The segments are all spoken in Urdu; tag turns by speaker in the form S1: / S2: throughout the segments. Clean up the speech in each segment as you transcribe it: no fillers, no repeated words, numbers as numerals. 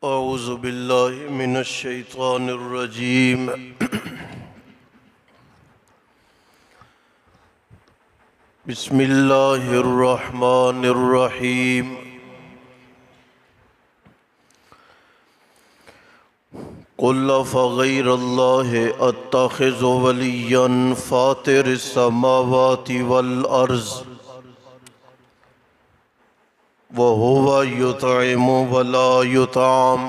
S1: اعوذ باللہ من الشیطان الرجیم بسم اللہ الرحمن الرحیم قل فغیر اللہ اتخذ ولیا فاطر السماوات والارض وَهُوَ يُطْعِمُ وَلَا يُطْعَمُ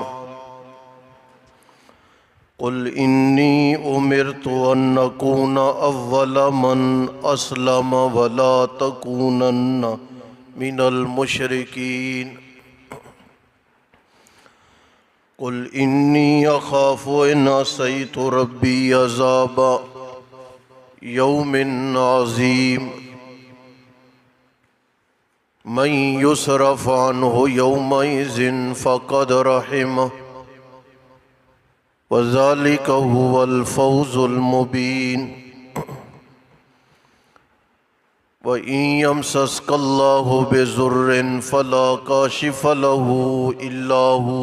S1: قُلْ إِنِّي أُمِرْتُ أَنْ أَكُونَ أَوَّلَ مَنْ أَسْلَمَ وَلَا تَكُونَنَّ مِنَ الْمُشْرِكِينَ قُلْ إِنِّي أَخَافُ إِنْ عَصَيْتُ رَبِّي عَذَابَ يَوْمٍ عَظِيمٍ من يصرف عنه يومئذ فقد رحمه وذلك هو الفوز المبين وإن يمسسك الله بضر فلا كاشف له إلا هو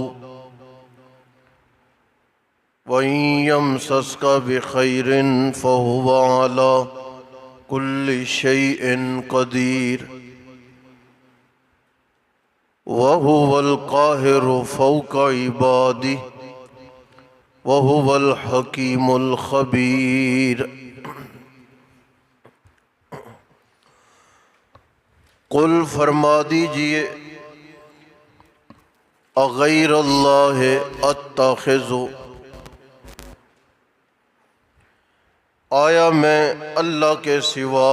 S1: وإن يمسسك بخير فهو على كل شيء قدير وَهُوَ الْقَاهِرُ فَوْقَ عِبَادِهِ وَهُوَ الْحَكِيمُ الْخَبِيرُ قل فرما دیجئے اغیر اللہ اتخذ، آیا میں اللہ کے سوا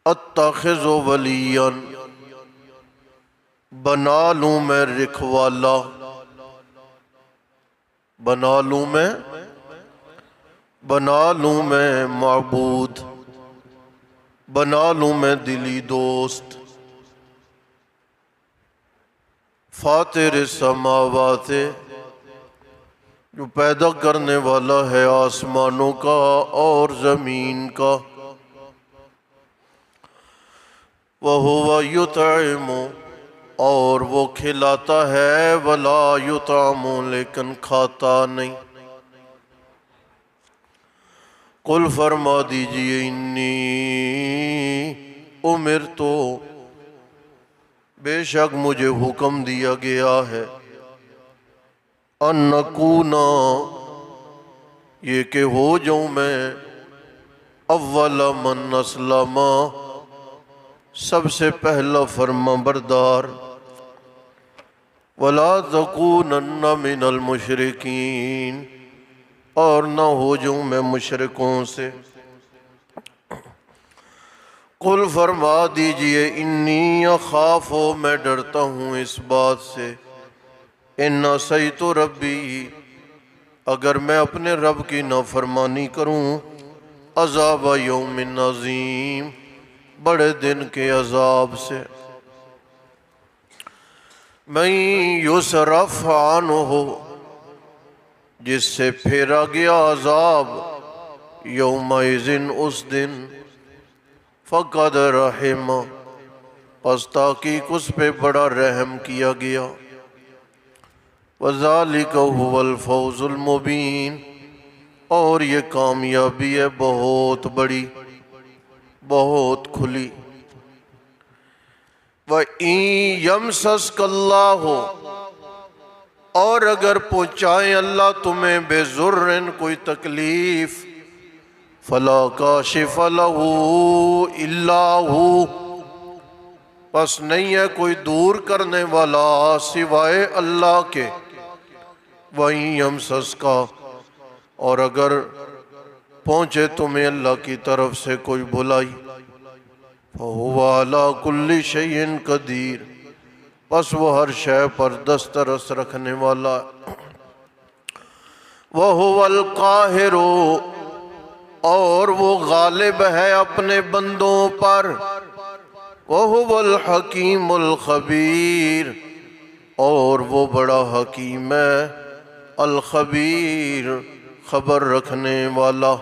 S1: اتخذ ولیاً بنا لوں میں رکھوالا، بنا لوں میں معبود، بنا لوں میں دلی دوست، فاطر السماوات، جو پیدا کرنے والا ہے آسمانوں کا اور زمین کا، وَهُوَ يُطْعِمُ، اور وہ کھلاتا ہے، وَلَا يُطْعَمُ، لیکن کھاتا نہیں۔ قل فرما دیجئے انی امرتو، بے شک مجھے حکم دیا گیا ہے، ان نکونا، یہ کہ ہو جاؤں میں، اول من اسلم، سب سے پہلا فرما بردار، وَلَا تَكُونَنَّ مِنَ الْمُشْرِكِينَ، اور نہ ہو جاؤں میں مشرکوں سے۔ قل فرما دیجئے انی اخاف، میں ڈرتا ہوں اس بات سے، ان عصیت ربی، اگر میں اپنے رب کی نافرمانی کروں، عذاب یوم عظیم، بڑے دن کے عذاب سے۔ من یصرف عنہ، جس سے پھیرا گیا عذاب، یومئذ، اس دن، فقد رحم، پس تحقیق اس پہ بڑا رحم کیا گیا، وذالک هو الفوز المبین، اور یہ کامیابی ہے بہت بڑی، بہت کھلی۔ وَإِن يَمْسَسْكَ اللَّهُ، اور اگر پہنچائیں اللہ تمہیں بِضُرٍ، کوئی تکلیف، فَلَا كَاشِفَ لَهُ إِلَّا هُوَ، پس نہیں ہے کوئی دور کرنے والا سوائے اللہ کے۔ وَإِن يَمْسَسْكَ، اور اگر پہنچے تمہیں اللہ کی طرف سے کوئی بلائی، فَهُوَ عَلَى كُلِّ شَيْءٍ قَدِيرٌ، پس وہ ہر شے پر دسترس رکھنے والا۔ وَهُوَ الْقَاهِرُ، اور وہ غالب ہے اپنے بندوں پر۔ وَهُوَ الْحَكِيمُ الْخَبِيرُ، اور وہ بڑا حکیم ہے، الخبیر، خبر رکھنے والا۔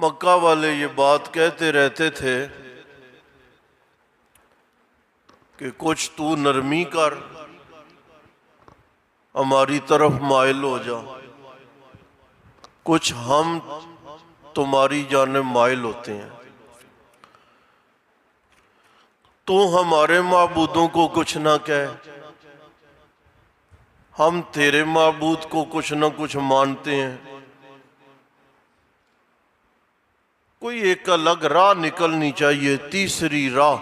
S1: مکہ والے یہ بات کہتے رہتے تھے کہ کچھ تو نرمی کر، ہماری طرف مائل ہو جا، کچھ ہم تمہاری جانب مائل ہوتے ہیں۔ تو ہمارے معبودوں کو کچھ نہ کہہ، ہم تیرے معبود کو کچھ نہ کچھ مانتے ہیں۔ کوئی ایک الگ راہ نکلنی چاہیے، تیسری راہ۔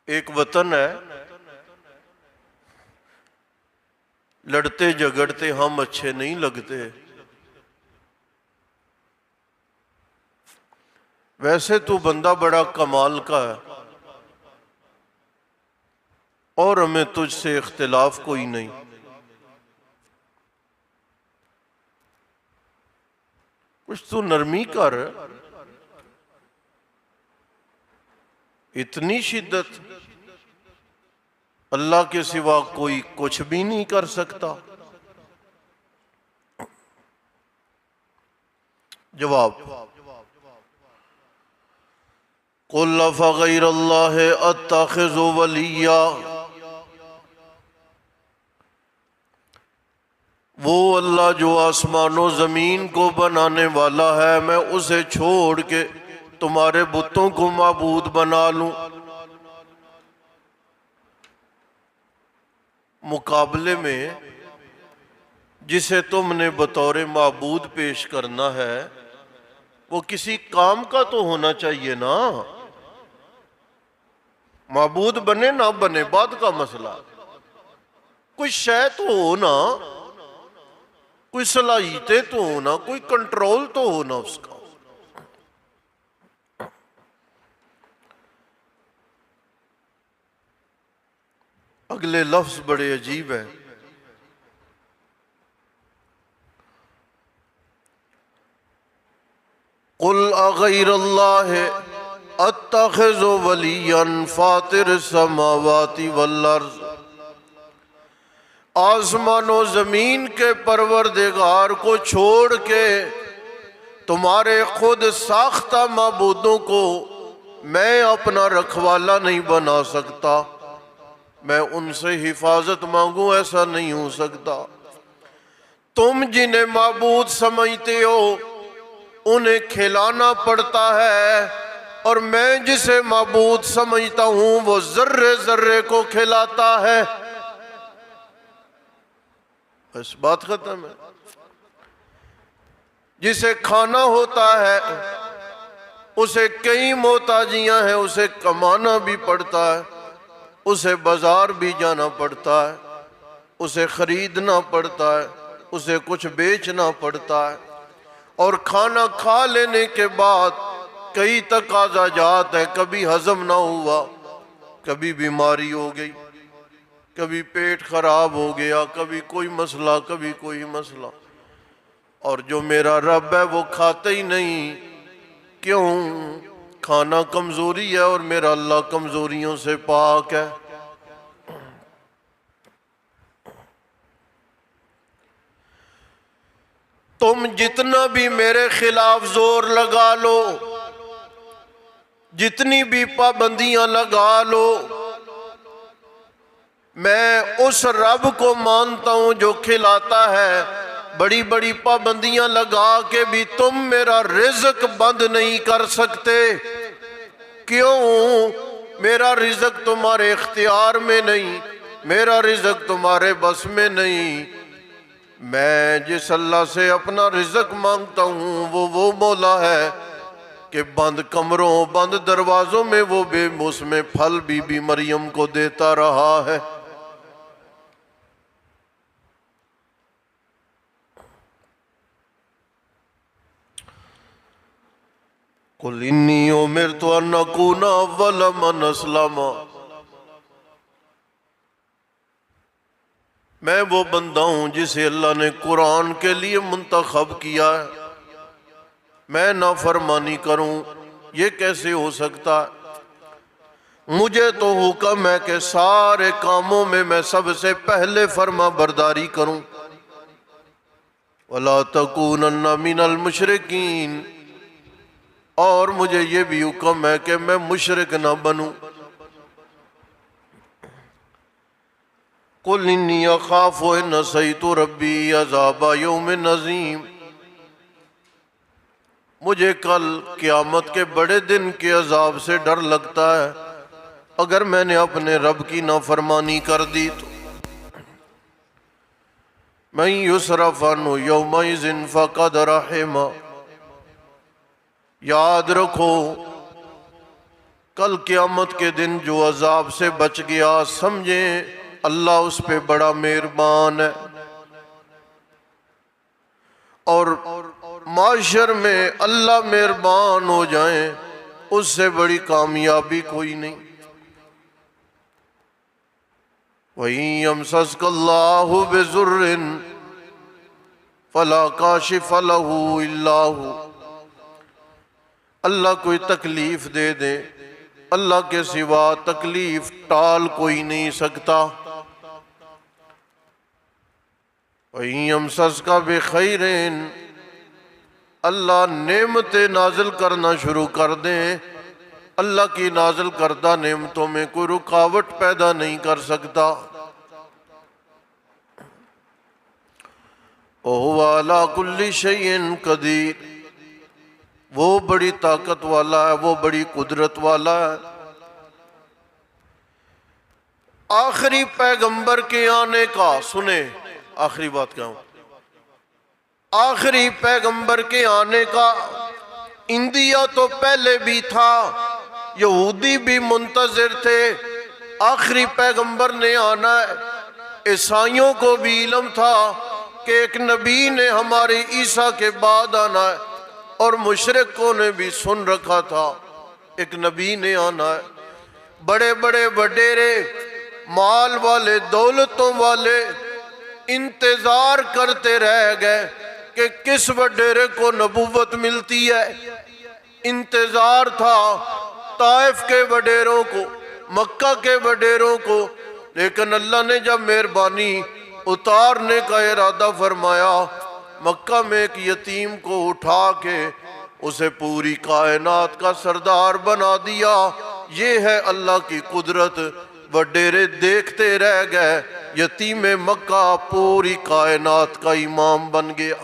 S1: ایک وطن ہے، لڑتے جھگڑتے ہم اچھے نہیں لگتے، ویسے تو بندہ بڑا کمال کا ہے اور ہمیں تجھ سے اختلاف کوئی نہیں، کچھ تو نرمی کر۔ اتنی شدت، اللہ کے سوا کوئی کچھ بھی نہیں کر سکتا۔ جواب: قُلْ أَفَغَيْرَ اللَّهِ أَتَّخِذُ وَلِيًّا، وہ اللہ جو آسمان و زمین کو بنانے والا ہے، میں اسے چھوڑ کے تمہارے بتوں کو معبود بنا لوں؟ مقابلے میں جسے تم نے بطور معبود پیش کرنا ہے وہ کسی کام کا تو ہونا چاہیے نا۔ معبود بنے نہ بنے بعد کا مسئلہ، کوئی شے تو ہونا، کوئی صلاحیتیں تو ہونا، کوئی کنٹرول تو ہونا اس کا۔ اگلے لفظ بڑے عجیب ہیں۔ قُلْ أَغَيْرَ اللَّهِ أَتَّخِذُ وَلِيًّا فَاطِرِ السَّمَاوَاتِ وَالْأَرْضِ، آسمان و زمین کے پروردگار کو چھوڑ کے تمہارے خود ساختہ معبودوں کو میں اپنا رکھوالا نہیں بنا سکتا، میں ان سے حفاظت مانگوں ایسا نہیں ہو سکتا۔ تم جنہیں معبود سمجھتے ہو انہیں کھلانا پڑتا ہے، اور میں جسے معبود سمجھتا ہوں وہ ذرے ذرے کو کھلاتا ہے۔ بس بات ختم ہے۔ جسے کھانا ہوتا ہے اسے کئی محتاجیاں ہیں، اسے کمانا بھی پڑتا ہے، اسے بازار بھی جانا پڑتا ہے، اسے خریدنا پڑتا ہے، اسے کچھ بیچنا پڑتا ہے، اور کھانا کھا لینے کے بعد کئی تقاضا جات ہیں، کبھی ہضم نہ ہوا، کبھی بیماری ہو گئی، کبھی پیٹ خراب ہو گیا، کبھی کوئی مسئلہ، کبھی کوئی مسئلہ، اور جو میرا رب ہے وہ کھاتے ہی نہیں۔ کیوں؟ کھانا کمزوری ہے اور میرا اللہ کمزوریوں سے پاک ہے۔ تم جتنا بھی میرے خلاف زور لگا لو، جتنی بھی پابندیاں لگا لو، میں اس رب کو مانتا ہوں جو کھلاتا ہے۔ بڑی بڑی پابندیاں لگا کے بھی تم میرا رزق بند نہیں کر سکتے۔ کیوں؟ میرا رزق تمہارے اختیار میں نہیں، میرا رزق تمہارے بس میں نہیں۔ میں جس اللہ سے اپنا رزق مانگتا ہوں وہ مولا ہے کہ بند کمروں، بند دروازوں میں وہ اس میں پھل بی بی مریم کو دیتا رہا ہے۔ قُلْ إِنِّي أُمِرْتُ أَنْ أَكُونَ أَوَّلَ مَنْ أَسْلَمَ، میں وہ بندہ ہوں جسے اللہ نے قرآن کے لیے منتخب کیا ہے، میں نافرمانی کروں یہ کیسے ہو سکتا ہے؟ مجھے تو حکم ہے کہ سارے کاموں میں میں سب سے پہلے فرما برداری کروں۔ ولا تکونن من المشرکین، اور مجھے یہ بھی حکم ہے کہ میں مشرک نہ بنوں۔ قل انی اخاف ان عصیت ربی عذاب یوم عظیم، مجھے کل قیامت کے بڑے دن کے عذاب سے ڈر لگتا ہے اگر میں نے اپنے رب کی نافرمانی کر دی تو۔ من یصرف عنہ یومئذ فقد رحمہ، یاد رکھو کل قیامت کے دن جو عذاب سے بچ گیا، سمجھیں اللہ اس پہ بڑا مہربان ہے، اور معاشر میں اللہ مہربان ہو جائیں اس سے بڑی کامیابی کوئی نہیں۔ وَإِن يَمْسَسْكَ اللَّهُ بِضُرٍّ فَلَا كَاشِفَ لَهُ إِلَّا هُوَ، اللہ کوئی تکلیف دے دے، اللہ کے سوا تکلیف ٹال کوئی نہیں سکتا۔ وَإِن يَمْسَسْكَ بِخَيْرٍ، اللہ نعمت نازل کرنا شروع کر دیں، اللہ کی نازل کردہ نعمتوں میں کوئی رکاوٹ پیدا نہیں کر سکتا۔ وَهُوَ عَلَىٰ كُلِّ شَيْءٍ قَدِيرٌ، وہ بڑی طاقت والا ہے، وہ بڑی قدرت والا ہے۔ آخری پیغمبر کے آنے کا، سنیں آخری بات کیا ہوں، آخری پیغمبر کے آنے کا انڈیا تو پہلے بھی تھا، یہودی بھی منتظر تھے، آخری پیغمبر نے آنا ہے۔ عیسائیوں کو بھی علم تھا کہ ایک نبی نے ہمارے عیسیٰ کے بعد آنا ہے، اور مشرکوں نے بھی سن رکھا تھا ایک نبی نے آنا ہے۔ بڑے بڑے وڈیرے، مال والے، دولتوں والے انتظار کرتے رہ گئے کہ کس وڈیرے کو نبوت ملتی ہے۔ انتظار تھا طائف کے وڈیروں کو، مکہ کے وڈیروں کو، لیکن اللہ نے جب مہربانی اتارنے کا ارادہ فرمایا، مکہ میں ایک یتیم کو اٹھا کے اسے پوری کائنات کا سردار بنا دیا۔ یہ ہے اللہ کی قدرت۔ وڈیرے دیکھتے رہ گئے، یتیم مکہ پوری کائنات کا امام بن گیا۔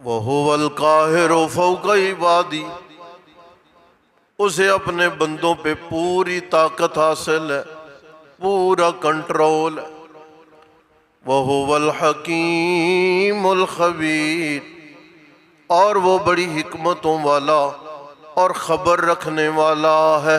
S1: وَهُوَ الْقَاهِرُ فَوْقَ عِبَادِهِ، اسے اپنے بندوں پہ پوری طاقت حاصل ہے، پورا کنٹرول ہے۔ وَهُوَ الْحَكِيمُ الْخَبِيرُ، اور وہ بڑی حکمتوں والا اور خبر رکھنے والا ہے۔